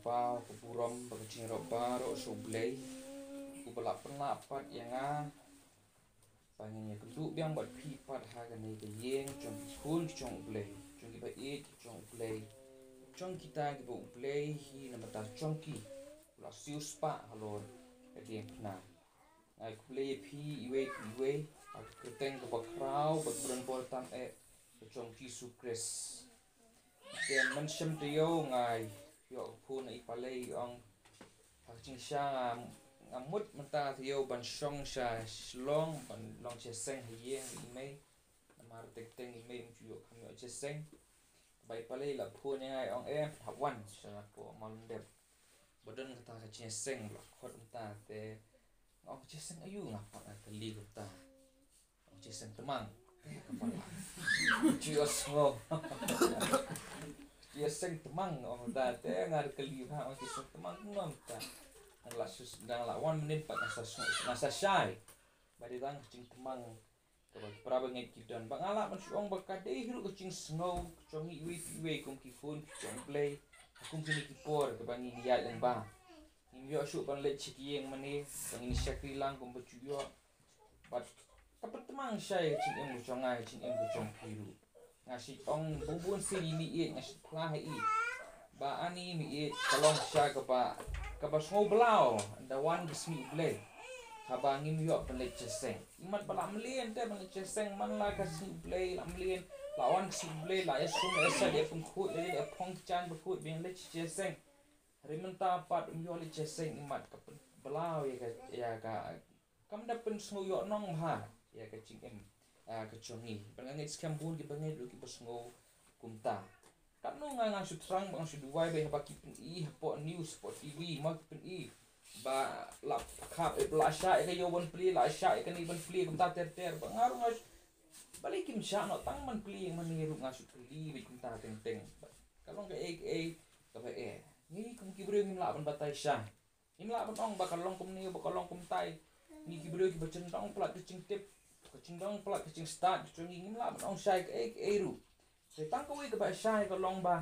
pau keburom bagacing roba ro sublay ku balap penlapat yang panginnya keduk biang buat pipat hagan ni ke yeng chong kun chong blay chong ki ba it chong blay chong kita ki ba blay hi na mata chong ki la siu spa halor ke diem na ngai ku blay iwe ak keteng ke ba krau ba bron bol tam chong ki su kres den man shem te yo ngai yo pun ipalay ong hakching sha ngamut mata thiyo ban shong sha shlong ban long che seng hiye imei namar tek teng imei mchuyo khamyo che seng bai palei la phun ngai ong thapwan sha ko malundep bodan kata ka che seng la khot mta te ong che seng ayu ngapa ka li ta ong che seng temang kepala chuyo smo dia seng temang ong ta te ngar kali ha ong che seng temang nom ta nang lawan menit pak nasa syai badi dang cing temang ke praba ngai kidan bangala man suong bakade hiru cing snow chong iwi kum ki phone chong play akum kini kipor ke bangi dia leng ba imyo su ban le chikieng mani bangi syakri lang kum becuyo bat kapat temang syai cing em chong ngai cing em chong hiru ngasi ong bumbun sini ni ngasi plai ba ani mi kalong sya ka ba snow blau da wan gismi blay haba ngim yo pelek ceseng imat bala mlien te bang ceseng man la ka si blay la mlien la wan si blay la esum esa de pung khu de pong chan bu khu bing le ceseng rimenta pat yo le ceseng imat ka blau ya ka kam da pen snow yo nong ha ya ka ching em ka chongi bang ngai skam bun ki bang ngai lu ki ba snow kumta kanu nga sutrang bang su duwai be haba kipin po news po tv mak pin ba la khap la sha ke yo bon pli la sha ke ni bon pli kum ta ter bang ngaru ngas balikim sha no tang man pli man ni ru nga su pli be kum ta teng kalong ke ka ba ni kum ki bru ngim la ban batai sha ngim la ban ong ba kalong kum ni ba kalong kum tai ni ki bru ki ba chen tong plat ke ching tip ke ching dong plat ke ching start chung ngim la ban ong sha ke ru tang ko ke ba sha ke long ba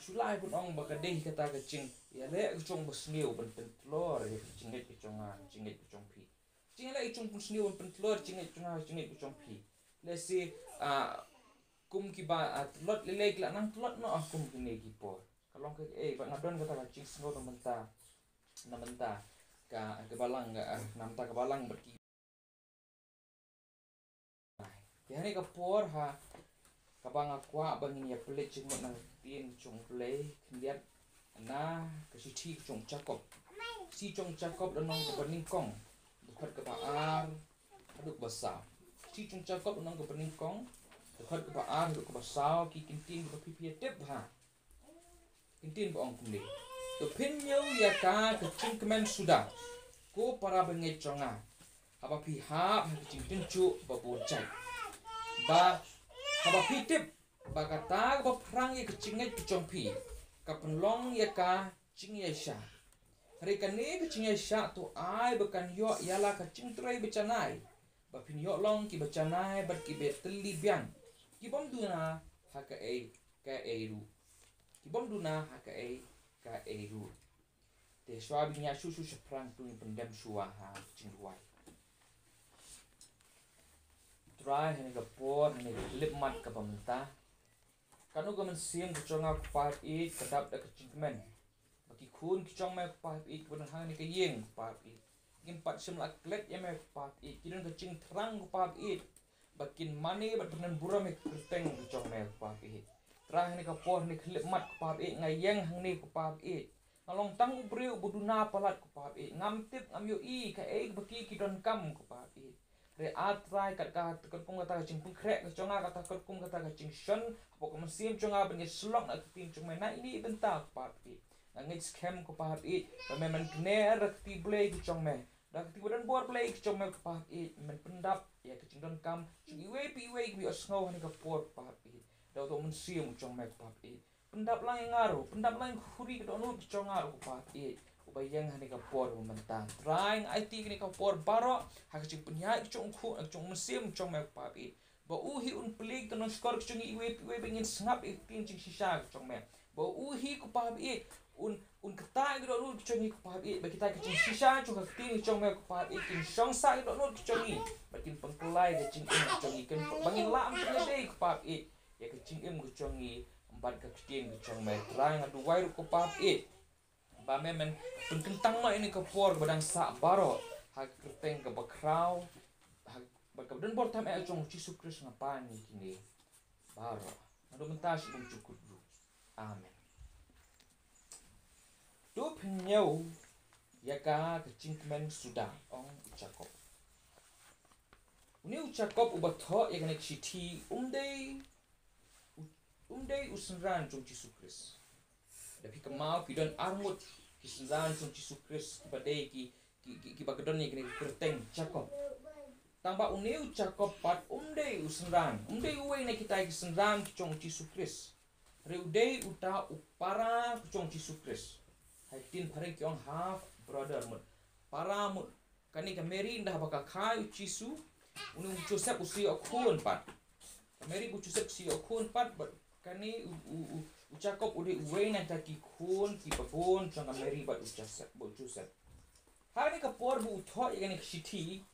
sulai pun ong ba kadeh kata ke ching ya le chong ba sneu ban pen tlor ye chinget ke chong pi ching le chong pun sneu ban tlor chinget ke chong pi le si kum ki ba tlot le la nang tlot no kum ki ne ki por kalong ke ba ngadon kata ke ching sneu na menta ka ke balang namta ke balang berki ya ni ka por ha kabang akwa bangin ya pelet ching nang tin chung play liat na ke si chung chakop si chung chakop nong ke bening kong dekat ke baar aduk basau si chung chakop nong ke bening kong dekat ke baar aduk ke basau ki kintin ke pipi tep ha kintin bong kumle to pinyo ya ka ke ching kemen sudah ko para bengai chonga apa pihak ke ching tincu babocai ba haba pitip bagata ba prang ye kecingit kecompi kapenlong ye ka cing ye sha hari kane kecing ye sha tu ai bekan yo yala kecing trai becanai ba pin yo long ki becanai ber ki beteli biang ki bom duna ha ka ru ki bom duna ha ka ru te swabinya susu seprang tu pendem suah ha cing ruai try hani ka por hani lip mat ka pamenta kanu ka man sim ka chonga ku pa it kadap da ka chingmen baki khun ki chong me ku pa it kun hang ni ka yeng pa it kim pat sim la klet ye me ku pa it kidon ka ching thrang ku pa it bakin mani bat penan bura me kerteng ku chong me ku pa it try hani ka por ni lip mat ku pa it ngai yeng hang ni ku pa it ngalong tang u breu buduna palat ku pa it ngam tip ngam yo ka baki kidon kam ku pa it re atrai kat pung kata cing pung krek chonga kata kat pung kata cing shon apa ko mesim chonga ben slok nak tin chung na ini bentar pa pi ngit scam ko pa pi memang kner ti play ki chong me dak ti bodan bor play ki chong me pa pi men pendap ya ke cing don kam cing iwe bi snow ni ka por pa pi da to mesim chong me pa pi pendap lang ngaru pendap lang khuri ke donu ki chong ngaru pa pi bayang hani ka por mentang trying IT ni ka por baro ha ka ching punya chong khu chong mesim chong me pa pi ba uhi un plik to skor chong iwe bengin snap tin ching sisa chong me ba uhi ko pa pi un un kata gi do kicong ku pahap i bagi kita kicing sisa chung ka tin kicong me ku pahap i kin song sa gi do kicong i bakin pengkelai kicing kicong i kan bangin lam punya dei ku pahap i ya kicing kicong i empat ka kitin kicong me terang adu wai ku pahap i ba men penkentang ma ini ke por badang sa baro hak kerteng ke bakrau hak bakabden bor tam e chung Yesus Kristus ngapani kini baro adu mentas bung cukup dulu amen. Tu penyau ya ka kecingkemen sudah ong ucakop. Uni ucakop ubatho ya kena kiti umdei usenran chung Yesus Kristus. Tapi kemau pidon armut kisenran chung Yesus Kristus badai ki bagedon ya kena kerteng cakop. Tambah uni ucakop pat umdei usenran. Umdei uwe na kita kisenran chung Yesus Kristus. Reudei uta upara chung Yesus Kristus. Haitin pareng kiong half brother mut para mut kani ka Mary ndah baka kai ucisu unu Joseph usi okun pat ka Mary bu Joseph si okun pat kani ucakop ude uwe na taki kun ki babon chang ka Mary bat Joseph hari ka por bu utho yani kiti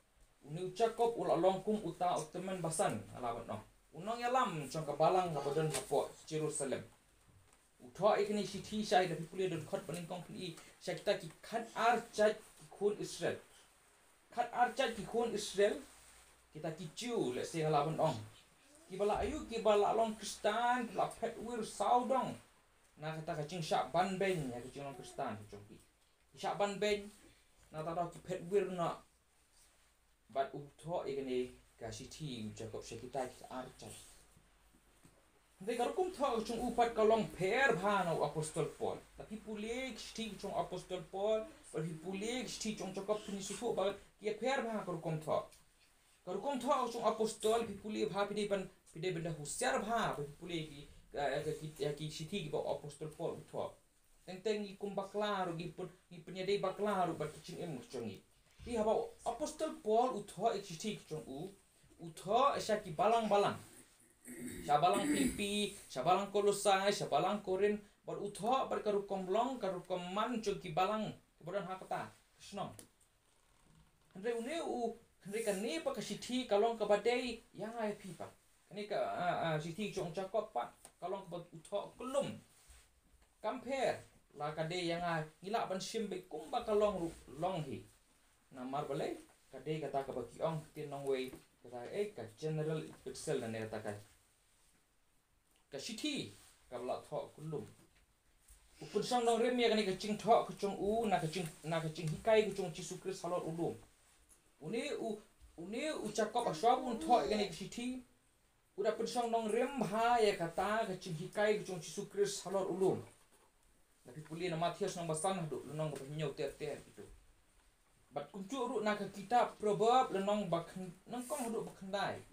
unu ucakop ul alongkum uta teman basan alabat no unong yalam chang ka balang ka bodon ka po Jerusalem utho ikni sithi sai da people don khot panin kong ni sakta ki khat archat ki khun Israel khat archat ki khun Israel kita ki chu le se halaban ong ki bala ayu ki bala long Kristan la phet wir saudong na kata ka ching sha ban ben ya ki ching long Kristan chong ki sha ban ben na ta ki phet wir na bat utho ikni ka sithi jakob sekita ki archat They got come to chung upat kalong per bhano apostol Paul. Tapi pulik sti chung apostol Paul, tapi pulik sti chung chakap pini susu ba kia per bha kar kom to. Kar kom to chung apostol pi pulik bha pide benda husyar bha pi pulik ki sti ki ba apostol Paul to. Teng ki kum baklaru ki penyadai baklaru ba kicing chungi. Di haba apostol Paul utho sti chung utho esa ki balang-balang. Sabalang Filipi, sabalang Kolosai, sabalang Korin, bar utho bar karukom long, karukom man ki balang, kemudian hakata, senang. Henry Henry kani pa kasiti kalong kabadai yang ay pipa. Kani ka siti chong cakop pa kalong kabad utho kelum. Compare la kadai yang ay ngila ban simbe kumba kalong long hi. Namar balai kadai kata kabaki ong tinong way kata ka general excel na kata ka Kasiti kabla tho kulum upun sang dong rem ya kani kacing tho kacung na kacing hikai kacung Yesus Kristus halot ulum uni ucakop asabun tho kani kasiti udah pun sang dong rem bha ya kata kacing hikai kacung Yesus Kristus halot ulum tapi puli na Matius nang basan hadu lenong penyau ter itu bat kuncu ru na kitab probab lenong bak nang kong hadu bakandai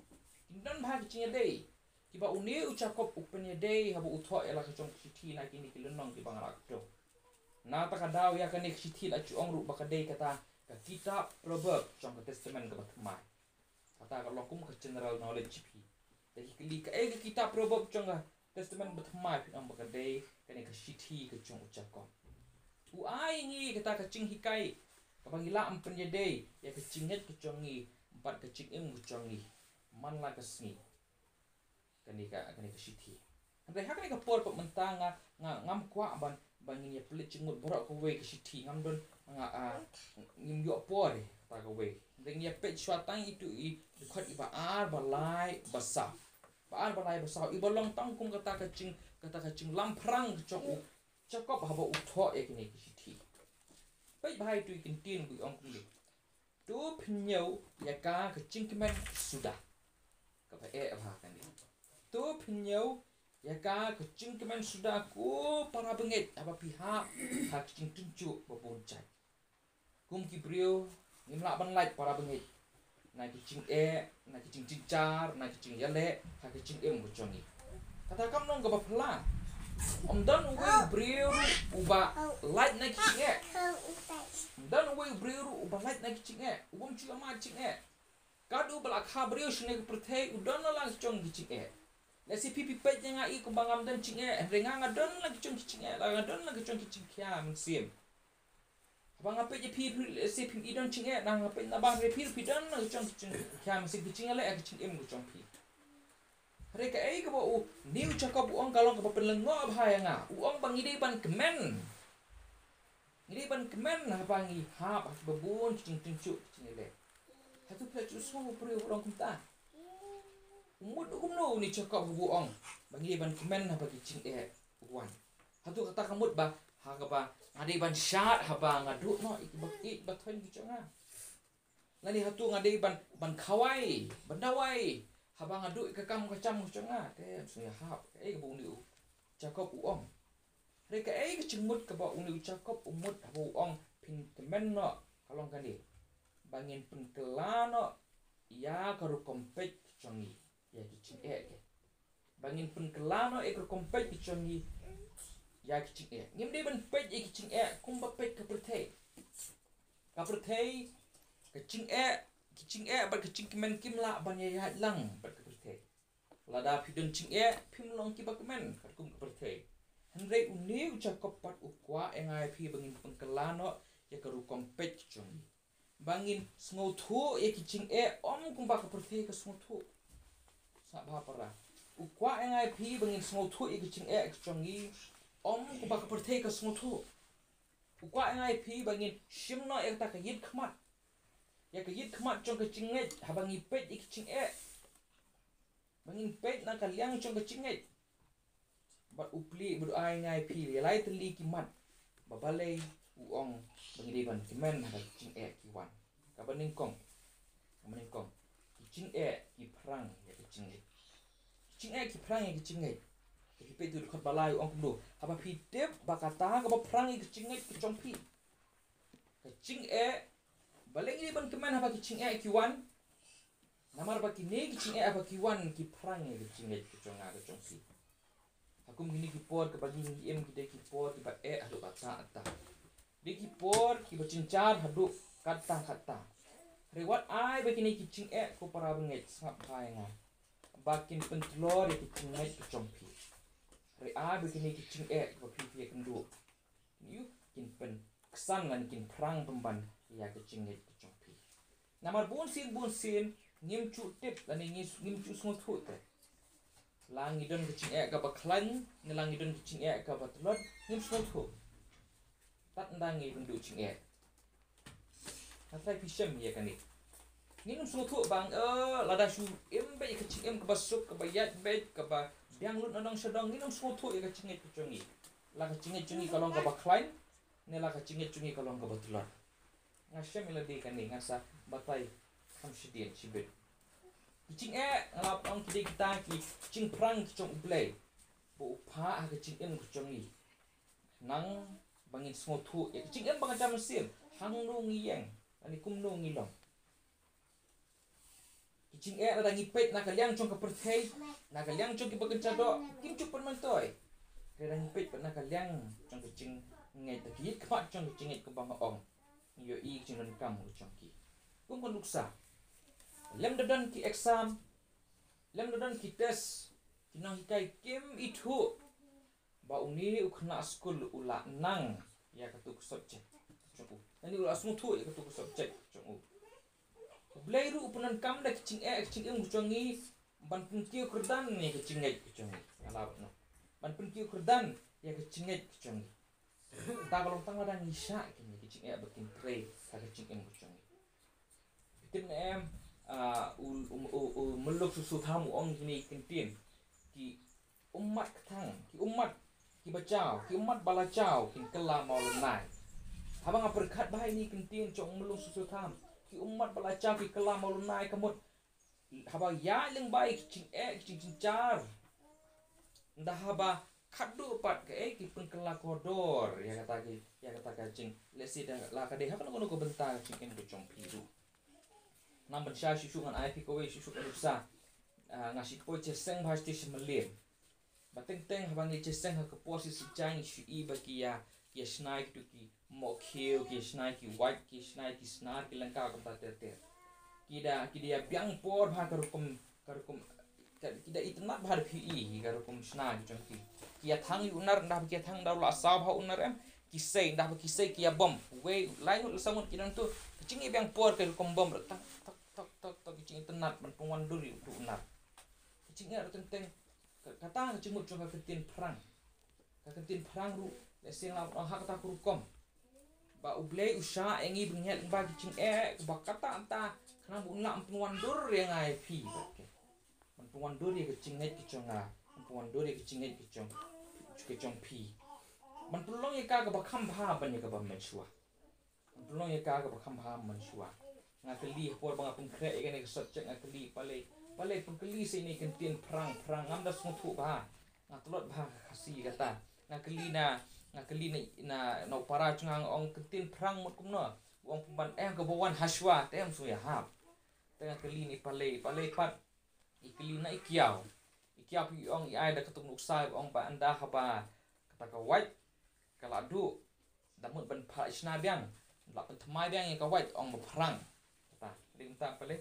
kindan bha kacing dei Kiba uni ucakop upenya day habu utho ela kacong kiti na kini kilunong di bangarak do. Na takadaw ya kani kiti la chuong ru bakadai kata ka kitab proverb chong testament ka batmai. Kata ka lokum ka general knowledge pi. Dai kili ka kitab proverb chong testament batmai pinang bakadai kani ka kiti ka chong ucakop. Uai ngi kata ka cing hikai ka bangila ampenya day ya ka cinget ka chongi empat ka cingem ka chongi man la ka sni. Kani ka siti. Andai hak ni ka por mentang ngam kwa bangin ya pelit cingut borak ko we ka siti ngam don ngim yo por ta ka we. Deng ya pet swatang itu dekat iba balai basah. Balai basah iba long tangkum kata kacing lamprang cok cakap haba utho ya kini ka siti. Pai bahai tu ikin tin bu ong kulit. Tu penyau ya ka kacing kemen sudah. Ka ba bah kan ni. Tu penyau ya ka kecing kemen sudah ku para bengit apa pihak hak kecing tunjuk berboncai kum kibrio ngimla ban like para bengit na kecing na kecing cincar na kecing yale hak kecing bucongi kata kam nong gaba pela om dan we brio uba like na kecing dan we brio uba like na kecing ubom cuma macing kadu balak ha brio shne perthai udan lang cong kecing Le si pipi pet yang ai kumbangam dan cing rengang ngadon lagi cung cing ngadon lagi cung cing kia musim. Abang apa je pi si pi idon cing nang apa na bang re pi don lagi cung cing kia musim cing le cing em ku cung pi. Mereka ke bau ni ucakap uang kalau ke penlengo bahaya nga. Uang bang ide ban kemen. Ide ban kemen nah bangi ha babun cing cing le. Hatu pla cu so puri orang kumta. Umut kumno ni cakap buang. Bang ide ban kemen nah bagi cing uan. Hatu kata kamut ba ha ka ba ngade ban syat ha ba ngadu no ik bathoin ki changa. Lani hatu ngade ban kawai, ban dawai. Habang aduk kekam kacam canga te sunya hap ke bau ni cakap uang reka ke cemut ke bau ni cakap umut bau uang pin kemen no kalong kan ni bangin penkelano ya karu kompet congi ya kicing ke bangin penkelano karu kompet congi ya kicing ngim de ban pet kicing kumba pet ke pertei kicing bar kicing kemen kim la ban ya lang bar ke pertei lada pidon cing pim long ki bak kemen kum ke pertei henrei uni ucakap pat ukwa engai pi bangin pengkelano ya karu kompet congi bangin sngotu ya kicing om kum bak ke pertei ke sngotu sa ba para ukwa engai pi bangin sngotu ya kicing congi om kum bak ke pertei ke sngotu ukwa engai pi bangin shimno ya ta ka yit khmat ya ke yit khmat chong ke chinget habang ipet ik ching bangin pet na kalyang chong ke chinget ba upli bu ai ngai pi lai tli ki mat babalei uong bangi ban kemen ha ching ki wan ka baning kong ki ching ki prang ya ke chinget ki prang ya ke chinget ki pet du khot balai uong kumdu haba pi tep bakata ka ba prang ki chinget ki chong pi ka ching baleng ni ban keman apa kicing ki wan namar ba kini kicing apa ki wan ki prang ki kicing ki chonga ke chongsi akum gini ki por ke bagi ni em ki de ki por ki ba adu kata ata de ki por ki ba cincar hadu kata rewat ai ba kini kicing ko para benget sap pai nga bakin pentlor ki kicing ki chongpi re ai ba kini kicing ko pi kendu yu kin pen kesan lan kin prang pemban ya kecing pi namar bun sin ngim cu tip lan ngim cu smut hut lang idon kecing ka baklan ngelang idon kecing ka batlot ngim smut hut tat ndang ngi bendu cing atrai pisem ya kan ni ngim smut hut bang lada su embe kecing ka basuk ka bayat bet ka ba biang lut nonong sedong ngim smut hut ya kecing kucongi la kecing cungi kalong ka baklan nela kecing cungi kalong ka batlot ngasya melodi kan ni ngasa batai kam sidien sibet kicing ngalap ong kide kita ki cing prang kicong ublay bo upha ha kicing kucong ni nang bangin smotu ya kicing bang jam mesin hang nu ngiyeng ani kum nu ngilong kicing ada ngipet na kalyang cong ka perthei na kalyang cong ki bagen chado kim cup mentoy kada ngipet na kalyang cong kicing ngai takit khat cong kicing ke bang ong yo i jingan kam ucangki kum konuksa lem dadan ki exam lem dadan ki test kinang hikai kim itu ba uni ukna school ula nang ya katuk subject chongu ani ula smutu ya katuk subject chongu blairu upunan kam da kicing uchangi ban punki kurdan ni kicing uchangi ala no ban punki kurdan ya kicing uchangi ta kalau tang ladang isya kini kicing bakin tray ka kicing kucing bitin meluk susu tamu ong kini kentin ki umat ketang ki umat ki bacau ki umat balacau kin kela mau lenai habang berkat bahai ni kentin cong meluk susu tam ki umat balacau ki kela mau lenai kamut habang ya leng bai kicing car ndah haba kadu pat ke ki pengkela kodor ya kata kacing lesi dah la kadeh kan kono ko bentar cing ko cong piru nam ban sha shu ngan ai pi ko we shu ko sa ngasi ko ceseng pasti semelim bateng teng habang ni ceseng ha ko posi si chang shu I baki ya snai tu ki mo kheu ki snai ki white ki snai ki snar ki langka ko ta te ki dia biang por bha karukum tidak itna bahar PE karo komisna jong ki kia thang unar ndah kia thang dah la sab ha unar kisai ndah kisai kia bom we lain samut kinan tu kecing yang por ke kom bom tak tak tak tak tak kecing tenat man pungwan duri tu unar kecing tenteng kata kecing jong ka ketin perang ru lesing la ha kata kurukom ba ublei usha engi benghet ba kecing ba kata anta kana bu la pungwan dur yang ai pi Puan duri kecing ngai kecong puan duri kecing ngai kecong pi. Man pulong ye ka bakam ba ban ye ka ba menshua. Man pulong ye ka bakam ba menshua. Ngakeli por bang apun kre ye ne sot cek ngakeli pale pun keli se ni kentien perang ngam da smutu ba. Ngatlot ba kasi kata. Ngakeli na no para cungang ong kentien perang mut kumno. Wong pemban ka bawan haswa tem su ya hap. Tengah keli ni pale pat ikili na ikiaw pi ong ai da ketuk nuksai ong ba anda haba kata ka white kala du damut ban pha isna biang la pen thmai biang ka white ong ba perang kata ring ta pale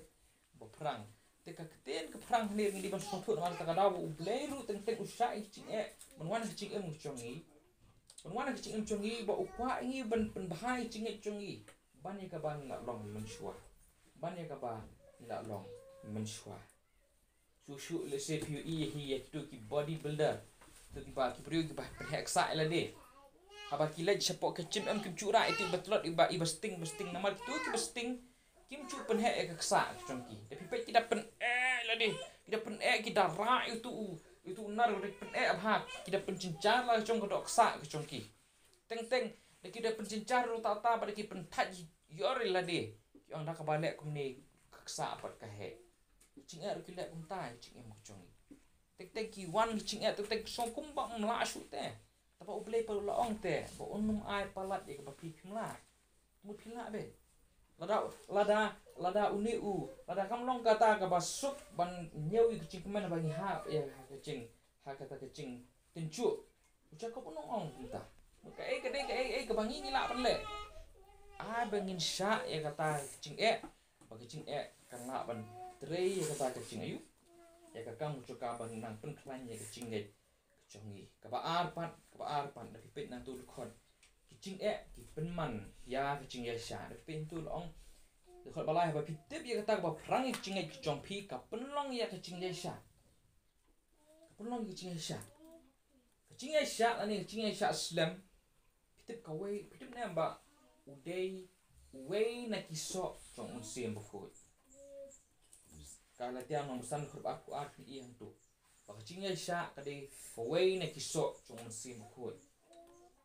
ba perang te ka keten ka perang ni ngi ban sotut mal ta ka daw ubleiru teng usai cing menwan cing muchongi menwan cing muchongi ba ukwa ngi ban pen bahai cing chongi ban ye ka ban la long menshua ban ye ka ba la long menshua Susu le se piu hi tu ki bodybuilder tu ki ba ki priu ki ba heksa la de haba ki lej sepok kecim kim cura itu betlot iba sting nama tu ki sting kim cu pen he keksa chongki tapi pe kita pen la de kita pen kita ra itu nar pen abha kita pen cincar la chong ko ksa chongki teng de kita pen cincar ru ta pada ki pen taj yori la de yang dak balik kum ni keksa pat ka he cing er kila kum tai cing em chongi tek ki wan cing er tek song kum ba mla shu te tapa ublei pa la ong te ba unum ai palat ye ka pi phimla mu phila be lada uni lada kam long kata ka ba sup ban nyeu ki cing kemen ba ni ha ya kecing ha kata kecing tencu uca ko pun ong kita ka ka bangi ni la pan le ai bangin sha ya kata cing ba kecing kan la ban Trei ya kata kecing ayu ya kakang mucuka bang nang pen klan ya kecing ge kecongi ka ba arpan da pipit nang tu khot kecing ki penman ya kecing ya sha da pipit tu long de khot balai ba pitip ya kata ba perang kecing ge kecong pi ka penlong ya kecing ya sha penlong kecing ya sha ani kecing ya sha slam pitip ka we pitip na ba udai we na kiso chong unsim bukut Kala tiang nong besan huruf aku yang tu. Baka cingya sya kade kawai na kiso chung mesim kut.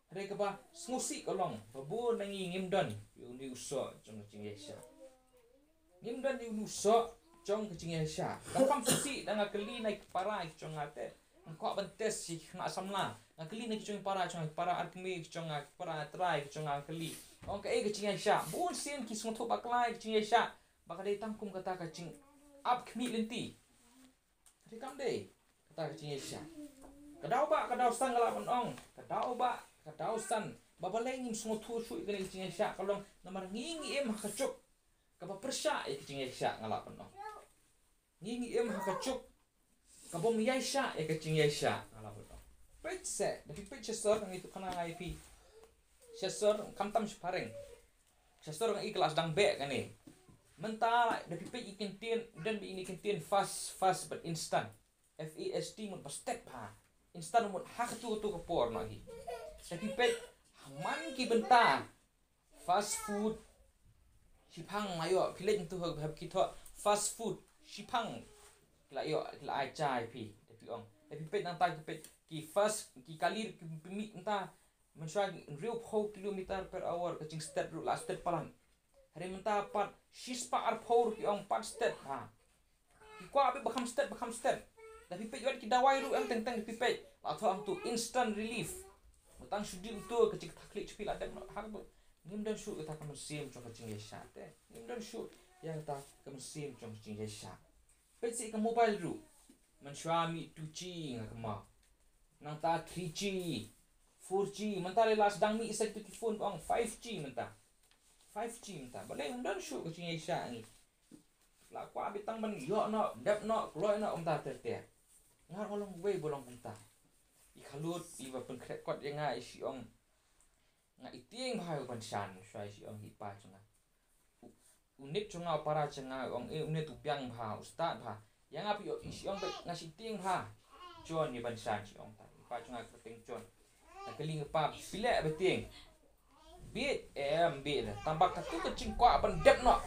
Hade ka ba smusi kolong babu nangi ngimdon yu ni uso chung cingya sya. Ngimdon yu uso chung cingya sya. Kapam susi danga keli na para chung ate. Ngko bentes si na samla. Ngakeli na chung para arkmi chung para try chung keli. Ong ka cingya sya. Bun sin ki smutu baklai cingya sya. Baka dai tangkum kata ka cing up kmi lenti hari kam dei kata kecing isya kadau san ngala ong kadau san babaleng im semua tu shu kene kecing isya kalong namar ngingi em hakacuk kaba persya kecing isya ngala ong ngingi em hakacuk kaba miyai sya kecing isya ngala ong petse tapi petse sor nang itu kana IP sesor kamtam spareng sesor nang kelas dang be kane mentala da pipet ikan tien dan ini kentien fast but instant FAST mun pas step ha instant mun hak tu ke por lagi da pipet man ki benta fast food sipang ayo pilih tu hab kita fast food sipang la yo la ai chai pi da piong da pipet nang ta pipet ki fast ki kalir ki mi enta menswa real kilometer per hour kecing step ru last step palan hari menta pat shispa arpor ki ong pat step ha ki kwa be bakam step da pipet yot ki dawai ru ang teng pipet atau ang tu instant relief mutang sudi tu kecik taklik cepil ada hak bu ngim dan shu ta kam sim chong kecing yesha te ngim dan shu yang ta kam sim chong kecing yesha pet si ka mobile ru man shwami 2G ngakma nang ta 3G 4G menta le las dang mi isa tu ki phone ong 5G menta 5G menta boleh undan shu kecing isya ni la kwa bitang ban yo no dep no kloi no ta te ngar ngolong we bolong punta I khalut I ba pen krek kot yang ngai si ong nga iting bhai ban shan shai si ong hi pa chunga unit chunga para chunga ong unit tu piang bha ustad bha yang api si ong nga si ting bha chon ni ban shan si ong ta pa chunga keteng chon ta keling pa pile beting bit bit tambah katu kecing kwa ban dep no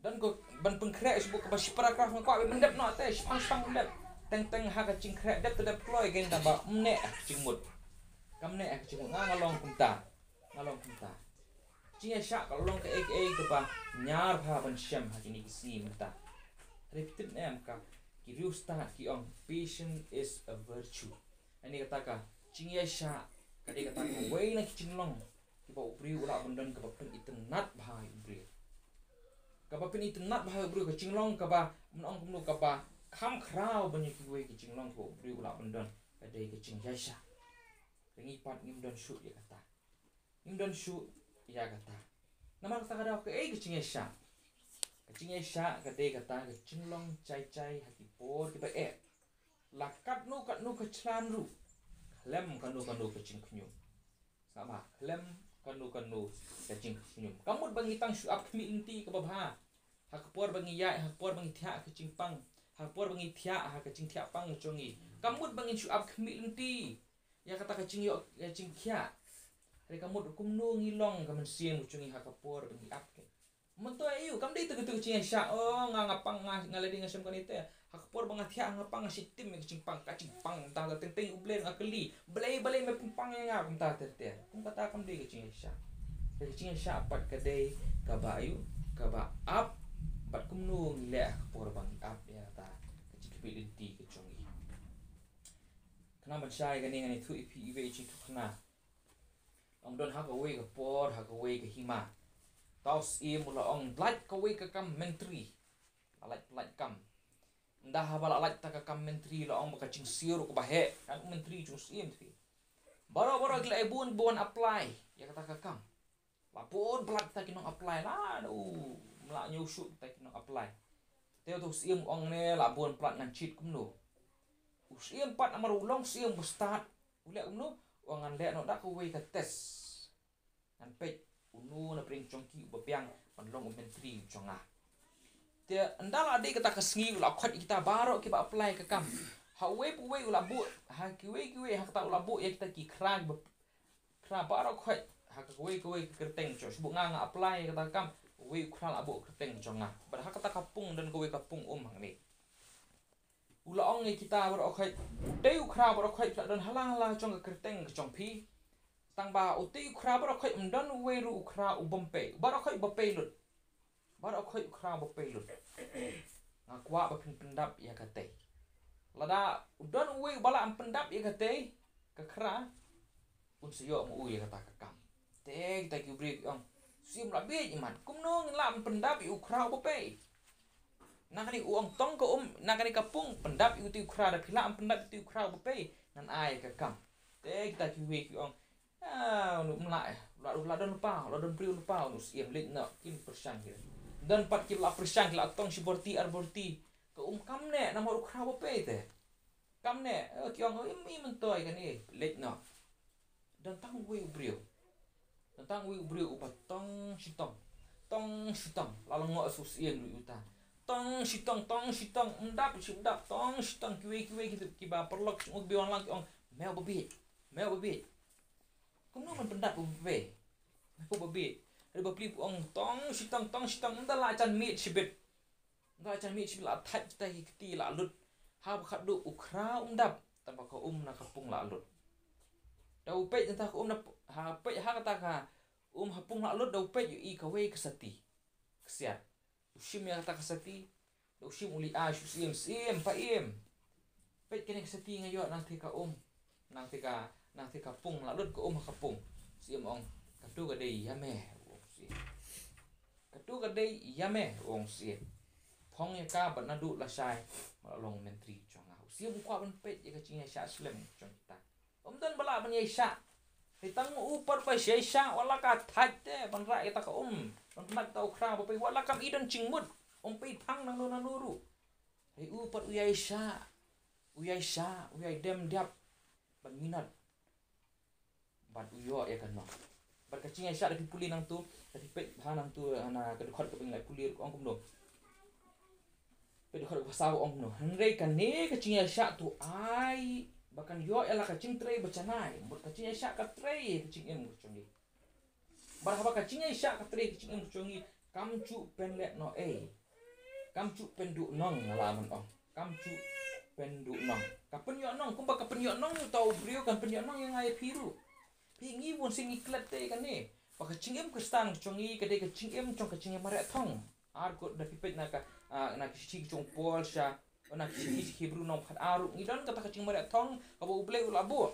dan ko ban pengkrek sebut ke basi paragraf kwa ban dep no te spang dep teng ha kecing krek dep te deploy gen tambah mne kecing mut kamne kecing mut ngalong punta Cia syak kalau ke ke ba nyar pha ban syam ha kini si mata repeated em ka ki riu start ki ong patient is a virtue ani kata ka cia syak kadi kata ka wei na ki long ki ba ubri ula bandan ka ba pen itnat bha ubri ka ba pen itnat bha ubri ka cinglong ka ba menong kumnu ka ba kham khrau ban ki wei ki cinglong ka ubri ula bandan kadi ka cing syak ringi pat ngim don shoot ya kata ngim don shoot ya kata nama kata kada ke kecing esha kade kata kecing long cai hati por tiba la kat nu ke chlan ru klem kanu kecing khnyu sama klem kanu kecing khnyu kamut bangi tang shu up kmi inti ke babha hak por bangi ya hak por bangi thia kecing pang hak por bangi thia hak kecing thia pang chongi kamut bangi shu up kmi inti ya kata kecing yo kecing khia Hari kamu dukum nu ngilong kamen siang ucungi hakapor bengi apke. Mentu ayu kam dei tu cing sya ngapang ngaledi ngasem kan itu hakapor bangathia ngapang sitim kecing pang ta teng ublen akeli belai me pang yang ngap ta tete. Kum kata kam dei kecing sya. Kecing sya pat kadei kaba ayu kaba up pat kum nu ngile hakapor bangi up ya ta kecing piliti kecungi. Kenapa syai gani tu ipi iwe cing tu kena Ông don ha ka we ka por ha ka we ka hima taus mula ong like ka we ka kam mentri like kam nda ha bala like ta ka kam mentri la ong baka ching siru ka bahe kan mentri chung tri baro gila bun apply ya kata ka kam lapun plat ta kinong apply la mla nyu shoot ta kinong apply teo tu ong ne la bun plat ngan cheat kum no pat amar ulong bu start ule kum no wangan le no dak we ka test an pej unu na pring chongki bapiang panlong mentri chonga te andala ade kata kasngi ula khot kita baro ki ba apply ka kam ha we pu we ula bu ha ki we ha kata ula bu ya kita ki kra baro khot ha ka we kerteng cho bu nga apply kata kam we kra la bu kerteng chonga bar ha kata kapung dan we kapung hang ni ula ong kita baro khot deu kra baro khot dan halang chong kerteng chong pi tang ba uti ukra baro khoi mdan weru ukra ubampe baro khoi bape lut baro khoi ukra bape lut ngakwa ba pendap ya kate lada udan we bala am pendap ya kate ka khra un siyo mu ya kata ka kam te ta ki break ong sim la be iman kum no ngla am pendap ukra bape nakani uang tong ko nakani kapung pendap uti ukra da phila am pendap uti ukra bape nan ai ka kam te ta ki we ki ong nuk melai la don pri lupa nu siam lek na kin persang dia dan pat ki la persang la tong si borti ke kam ne na mau kra bo pe te kam ne ki ong mi mentoi kan ni lek na dan tang we ubrio upat tong sitong la ngo su siam lu uta tong sitong ndap tong sitong ki ki ba perlok ug bion lang ong mel bobit Kung naman pendak be, aku babi. Ada babi ong tong sitang nda la chan mit sibit. Nda chan mit sibit la thaj ta hikti la lut. Ha bakhat du ukra dap tanpa ko na kapung la lut. Dau pe entah ko na ha pe ha kata ka hapung la lut dau pe yu I ka we kesati. Kesiat. Usim ya kata kesati. Dau usim uli a sim pa im. Pe kene kesati ngayo nanti ka nanti kapung lalut ko kapung si ong kadu gade yame ong si phong ya ka ban nadu la sai malong mentri chonga si ong kwa ban pet ya kaching sha slem chonta dan bala ban ye sha hitang upar pa sha wala ka thaj te ban ra ta ka ban mat ta ukra ba pe wala kam idon chingmut Pei pang nang nuru. Hei pat uyai sha, uyai dem dap ban minat. Ban uyo ya kan no. Ban kacing ai sha da puli nang tu, da pet ha nang tu ana ka khot ka ping lai puli ong kum no. Pe khot ka saw ong no. Hangre kan ne kacing ai sha tu ai bahkan yo ela kacing tray bacanai, but kacing ai sha ka tray kacing em kucungi. Bar haba kacing ai sha ka tray kacing em kucungi, kam cu pen let no kam cu pen du nong ngalaman ong. Kam cu pen du nong. Kapen yo nong, kumba kapen yo nong tau brio kan pen yo nong yang ai piru. Pingi won sing iklat te kan ne. Pa kacing em kustan kucungi kade kacing em cong kacing em mare thong. Ar ko da pipet na ka na kici cong pol sha na kici Hebrew nong phat aru ngidon kata kacing mare thong ka bo uble ulabu.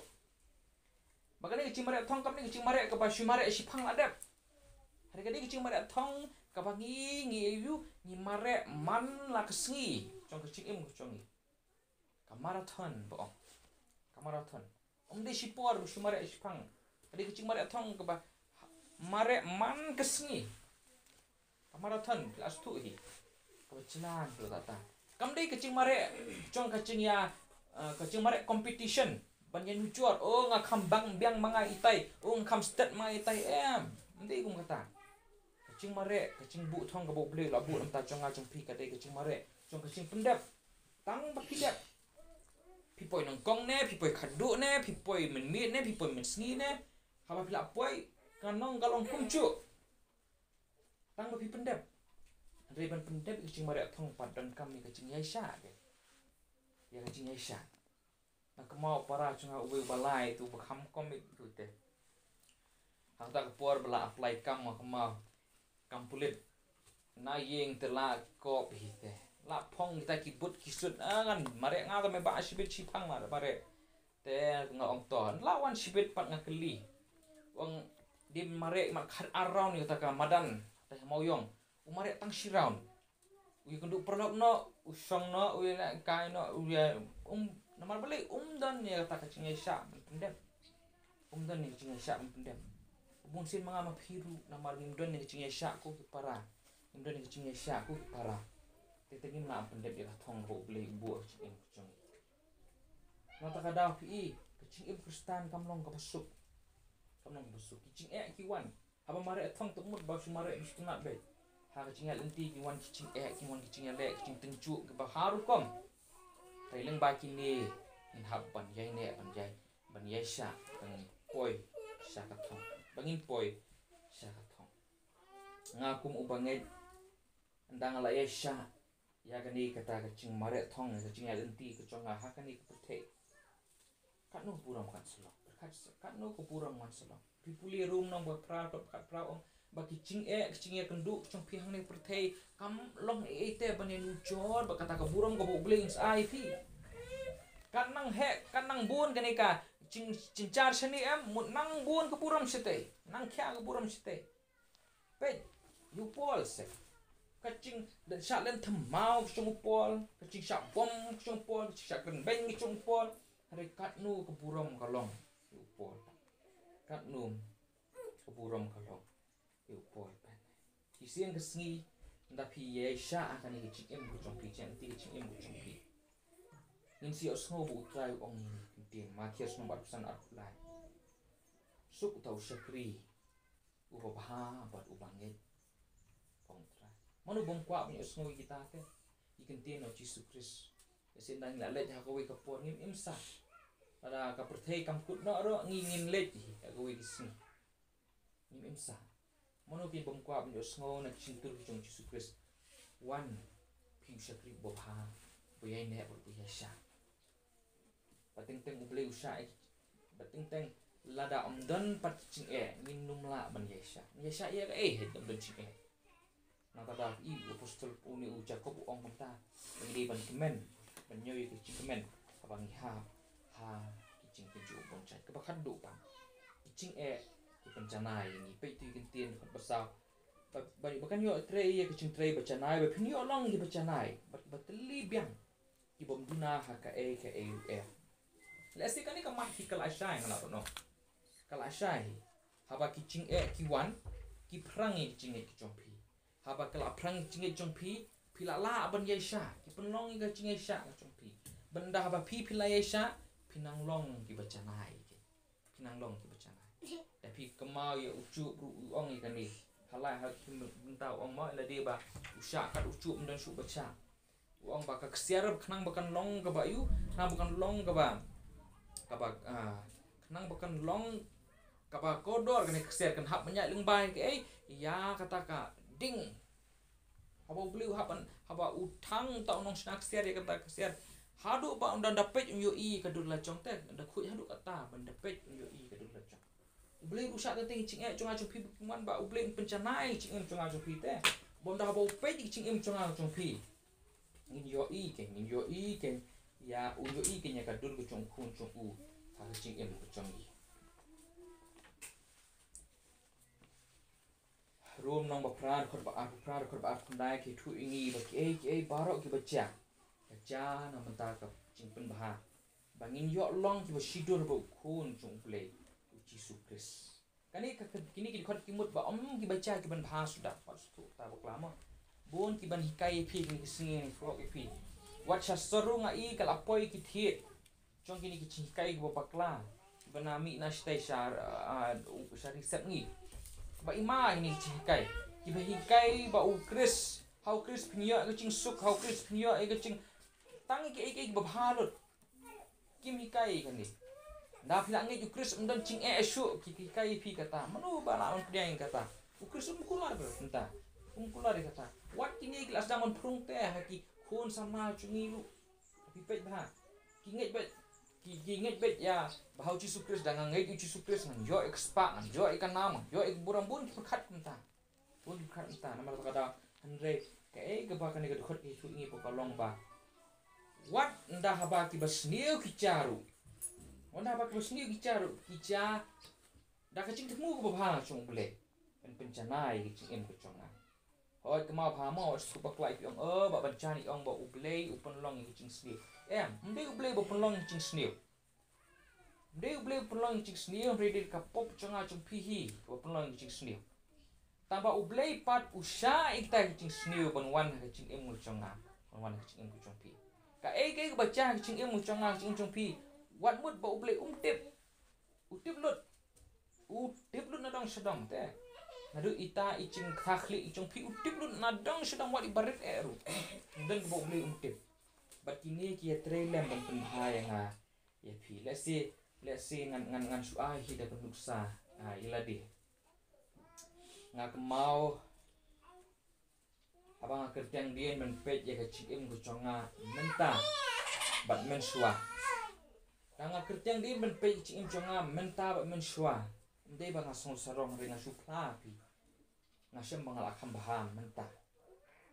Bagane kacing mare thong kapne kacing mare ka ba shumare sipang adep. Hari kade kacing mare thong ka ba ngi yu ni mare man la kesngi cong kacing em kucungi. Ka marathon bo. Ka marathon. De sipor shumare sipang. Kade kacing mare thong ka ba mare man kesngi. Ka marathon kelas tu hi. Ka celan tu kata. Kam dei kacing mare cong kacing ya kacing mare competition banyan nucuar ngakam bang biang mga itay ngakam stat mga itay hindi ko kata kacing mare kacing bu thong ka bo ble la bu ta cong nga cong pi ka dei kacing mare cong kacing pendap tang bakidap pipoy nang kong ne pipoy khadu ne pipoy menmit ne pipoy mensngi ne haba pila poy kanong galong kumcu tang ba pi pendap Reban pendep kacing mare thong padan kami kacing yai sha ke. Ya kacing yai sha. Nak mau para cunga uwe balai tu bakham komik tu te. Hang tak por bela apply kam mau kam pulit. Na yeng tela kop hi te. La phong kita kibut kisut kan mare nga ka me ba sibit sipang mare. Te nga ong ton lawan sibit pat nga keli. Wang di mare mak khat around ni kata madan teh mau yong. Umare tang shiraun. Uy kundu perlok no, usong no, uy na kai no, uy namar balik dan ya kata kacing sya pendem. Dan ni kacing sya pendem. Bung sin mga mapiru namar dan ni kacing sya ko para. Dan ni kacing sya ko para. Tetengin na pendem ya thong bo beli bu kacing kacing. Nata kada pi kacing kristan kamlong ka pasuk. Kamlong pasuk kacing kiwan. Haba mare thong tumut ba su mare mistuna be. Ha kacing lenti kiwan kacing kiwan kacing le kacing tencu ke baharu kom tai leng ba kini in hab ban yai ne ban yai sha ban poi sha ka thong bangin poi sha ka thong ngakum ubanget andang la yai sha ya kani kata kacing mare thong kacing lenti kacong ha kani kapte kat no puram kan selo kat no ko puram man selo pipuli room nang ba pra top kat pra ba kicing kendu cong pihang ni pertai kam long te banen ucor ba kata kaburam ka bugling ai pi kanang bun kanika cincar seni mut nang bun kaburam sete nang kya kaburam sete pe you pol se kacing dan syak len temau cong pol kacing syak bom cong pol syak ken beng cong pol hari katnu kaburam kalong you pol katnu kaburam kalong pol pen kisian kesngi tapi ye sha akan ni cing em kucong pi cing ti cing em kucong pi nin si osno bu trai ong ni tin ma kias no bat pesan arulai suk tau syakri uba bah bat ubanget ong trai manu bom kwa punya osno kita te ikan tin no Yesus Kristus esendang la le ha ko we kapor ngim imsa ada ka perthai kam kut no ro ngin le ti ka we kisni ngim imsa Mano pi bom kwa bunyo sngo na cintur ki jong Yesus Kristus wan pi syakri bobha buyai ne bor buyai sha pating teng uble usha pating teng lada omdan pat cing minum la ban yesha yesha ya he dam cing na tada i apostol uni u jakob ong mata ngi ban kemen ban nyoy ki cing kemen abang ha ki cing keju bon chat ka bakhan do pa ki cing pencanai ni pe tu kentin besar bahkan yo tray ya kecing tray bercanai bahkan yo long di bercanai bateli biang di bom duna haka lesi kan ni kamah ki kala shai ngala no kala shai haba kicing kiwan ki prangi kicing ki jompi haba kala prangi kicing jompi pilala ban yesha ki penlong ga ching yesha ga chong pi benda ba pila yesha pinang long ki bacanai ki pinang long ki bacanai tapi kemau ya ucu ong ikan ni halai hal ki benda ong ma la dia ba usha kat ucu dan su baca ong ba ka kesiar kenang bakan long ka ba yu kenang bukan long ka ba kenang bukan long ka ba kodor kan kesiar kan hap banyak lengbai ke ya kata ka ding haba beliau haba utang tau nong snack siar ya kata siar hadu ba undang dapet yo i kadul la chong te nda khu hadu kata ban dapet yo i kadul la chong beliau rusak te ting ching e chong a chong pi man ba beliau pencanai ching em chong a chong pi te bon da haba pe ching em chong a chong pi ngin yo i ken ya u yo i ken ya kadul ku chong khun chong u ha ching em ku chong i room nong ba pran khot ba kundai ki thu ingi ba ki barok ki baca na menta ka ching pen bah bangin yo long ki ba shidur ba khun chung play Yesus Kristus kani kini ki khot ki mut ba om ki baca ki ban bah sudah pas tu ta ba klama bon ki ban hikai phi ki singin frog ki phi wat shasaru nga i kala poi ki thiet chong kini ki hikai ki ba pakla banami na stai shar shari sep ngi ba ima ini cikai ki ba hikai ba u Chris how Chris pnya ke ching suk how Chris pnya ke ching tang ki ba bhalut kim hikai kan ni da phila ngi u Chris undan ching shu ki hikai phi kata manu ba la on pnya kata u Chris umkular ber entah umkular kata wat kini kelas dangon prung teh ki khon sama chungi lu tapi pet ba ki ngai bet ki ngai bet ya bahau Yesus Kristus dengan ngai Yesus Kristus ngan yo ekspa ngan yo ikan nama yo ik buram bun perkat menta bun perkat menta nama kata andre ke bakan ke khot itu ingi pokalong ba wat nda haba ki basniu ki charu onda haba ki basniu ki charu kicha da ka ching temu ko ba chung bule pen pencanai ki ching em ko chonga hoi ke mau pha mo su ba klai pi ong ba bancani ong ba ublei upen long ki ching sniu mde ublei ba penlong ching sniu Dia boleh pelong cik senior ready kapop canga cung pihi ko pelong cik senior. Tamba ublei pat usha ikta cik senior ban cik emu canga. Ban cik emu cung pi. Ka ke baca cik emu canga cik cung pi. Wat mut ba ublei umtip. Utip lut na dong sedang te. Nadu ita icing takhli icung pi utip lut na dong sedang wat ibarat eru. Dan ba ublei umtip. Bat kini kia trailer ban penhaya nga. Ya pi let's say ngan suai hi da penuksa ila di nga kemau abang kerjang dia men pet ya kecim guconga menta bat men suah nga kerjang dia men pet cim conga menta bat men suah ndai bang asong sarong ringa supla pi ngasem bangal akam baham menta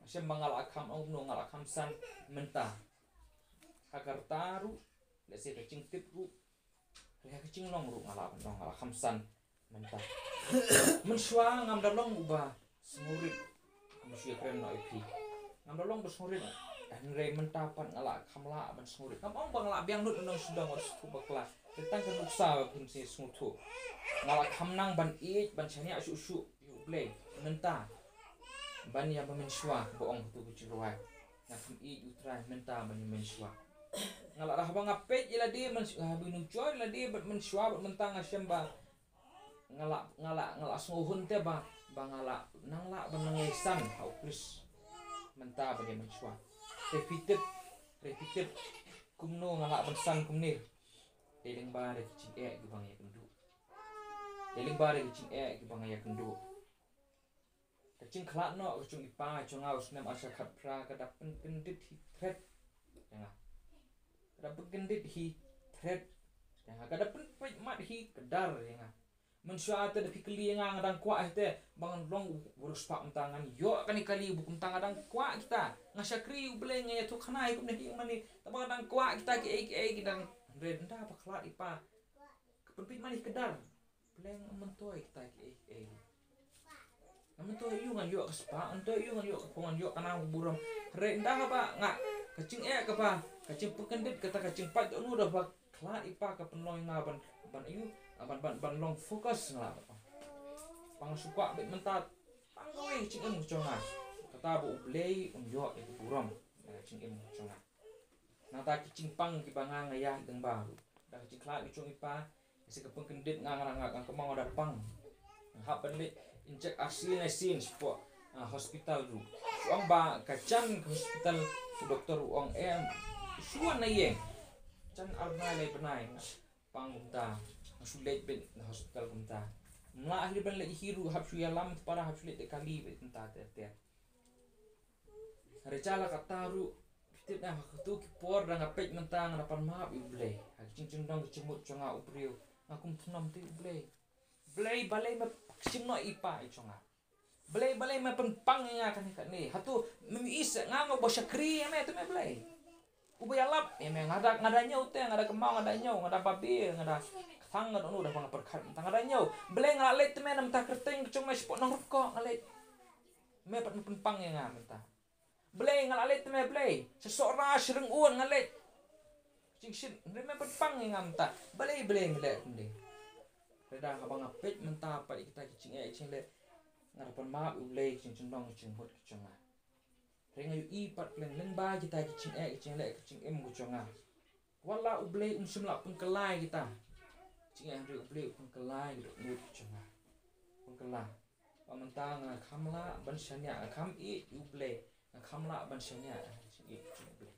ngasem bangal akam no ngal akam san menta agar taru let's say kecing tip ru ya kecing long ru ngala khamsan menta mensua ngam dalong uba sengurit manusia keren no ipi ngam dalong bersengurit dan re menta pan ngala khamla ban sengurit kam ong bang la biang nut nang sudah ngos ku bakla tentang kan uksa pun si smutu ngala khamnang ban i ban chani asu yu play menta ban ya mensua boong tu kuciruai ngam i utra menta ban mensua ngala rah bang apet ila dia binu coy ila dia mensua mentang asyam ba ngala senguhun te ba ngala nangla banangisan hau Kris menta ba dia mensua repeated kumno ngala bansan kumnir deling ba de cing ki bang ya kendu deling ba de cing ki bang ya kendu kacing khlak no kacung ipa chunga usnam asa khapra kada pendit threat jangan kada begendit hi thread yang kada penpet mat hi kedar yang mensua ate de pikeli yang ngadang kwa te bangan long urus pak tangan yo kan kali bukum tangan dang kwa kita ngasakri ubleng ya tu khana ikum ne mani tabang dang kwa kita ki dan renda apa khlak ipa penpet mani kedar bleng mentoy kita ki mentoy yu ngan yo kespa mentoy yu ngan yo kepongan yo kana buram renda apa ngak kacing ke pa kacing pekendit kata kacing pat nu dah bak klat ipa ka penlong ngaban ban iu ban long fokus ngala pang suka bet mentat pang goe cing emu conga kata ta bu ublei unyo e burom cing em chonga na ta kicing pang ki banga ngaya deng baru da kicing kla ki chung ipa isi kapung kendit ngang kemang ada pang hapen le injek asin asin spo hospital ru uang ba kacan ke hospital doktor uang suan na yeng can arnai le benai pang umta sulit ben hospital umta mla ahli ben le hiru hap su yalam para hap sulit de kali be umta te recala kataru tip na tu ki por da ngapet mentang na pan map uble hak cing dong cemut conga ubriu ngakum tunam ti uble blei balai ma cimno ipa iconga blei ma penpang nga kan ni hatu memi is ngango bo sakri me tu me blei ubaya lap me ngada nyau te ngada kemau ngada nyau ngada babi ngada thang ngada nu dah bang perkat tang ngada nyau blei ngalet te me nam ta kerteng cuma spot nang rukko ngalet me penpang nga menta blei ngalet te me blei sesok ra sereng uon ngalet cing sin me penpang nga menta blei ngalet blei reda abang apet menta apa kita cing le ngarapan maap ublei cing dong cing hot kiconga rengayu i pat leng ba kita cing le cing em kiconga wala ublei semla pengkelai kita cing hari ublei pengkelai do ngut kiconga pengkelai pamentang kamla ban syanya kam i ublei kamla ban syanya cing i ublei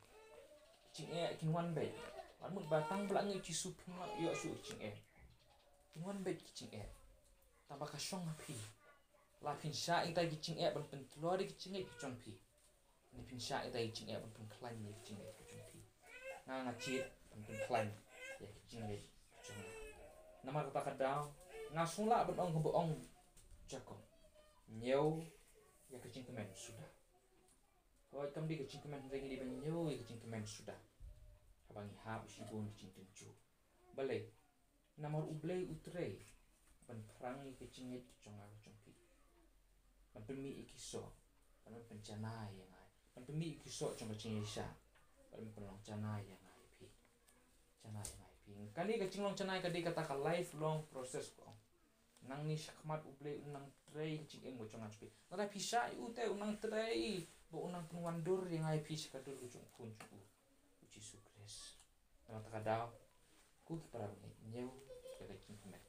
cing kin wan be lamut batang belang ci sup yo su cing wan be cing tambah kasong api la pin sha ita cing ban pen telur cing kicong pi ni pin sha ita cing ban pen klan ni cing kicong pi nga ci ban pen klan ya cing kicong nama kata kadau ngasung la ban ong boong jakong nyeu ya kicing kemen sudah kau kam di kicing kemen rengi di ban nyeu ya kicing kemen sudah abang hab si bon cing tenju balai namor ublei utrei ban perangi kicing kicong pi ban pemi ikiso ban pencana yang ai ban pemi ikiso cuma cing isya ban pelong cana yang ai pi cana yang ai pi kali kicing long cana kadi kata ka lifelong process ko nang ni sakmat ublei unang trei cing em gocong pi nada pisah ute unang trei bo unang penwandur yang ai pi sekadur gocong kuncu uci sukres nama takadau ku para nyeu ya kicing kemet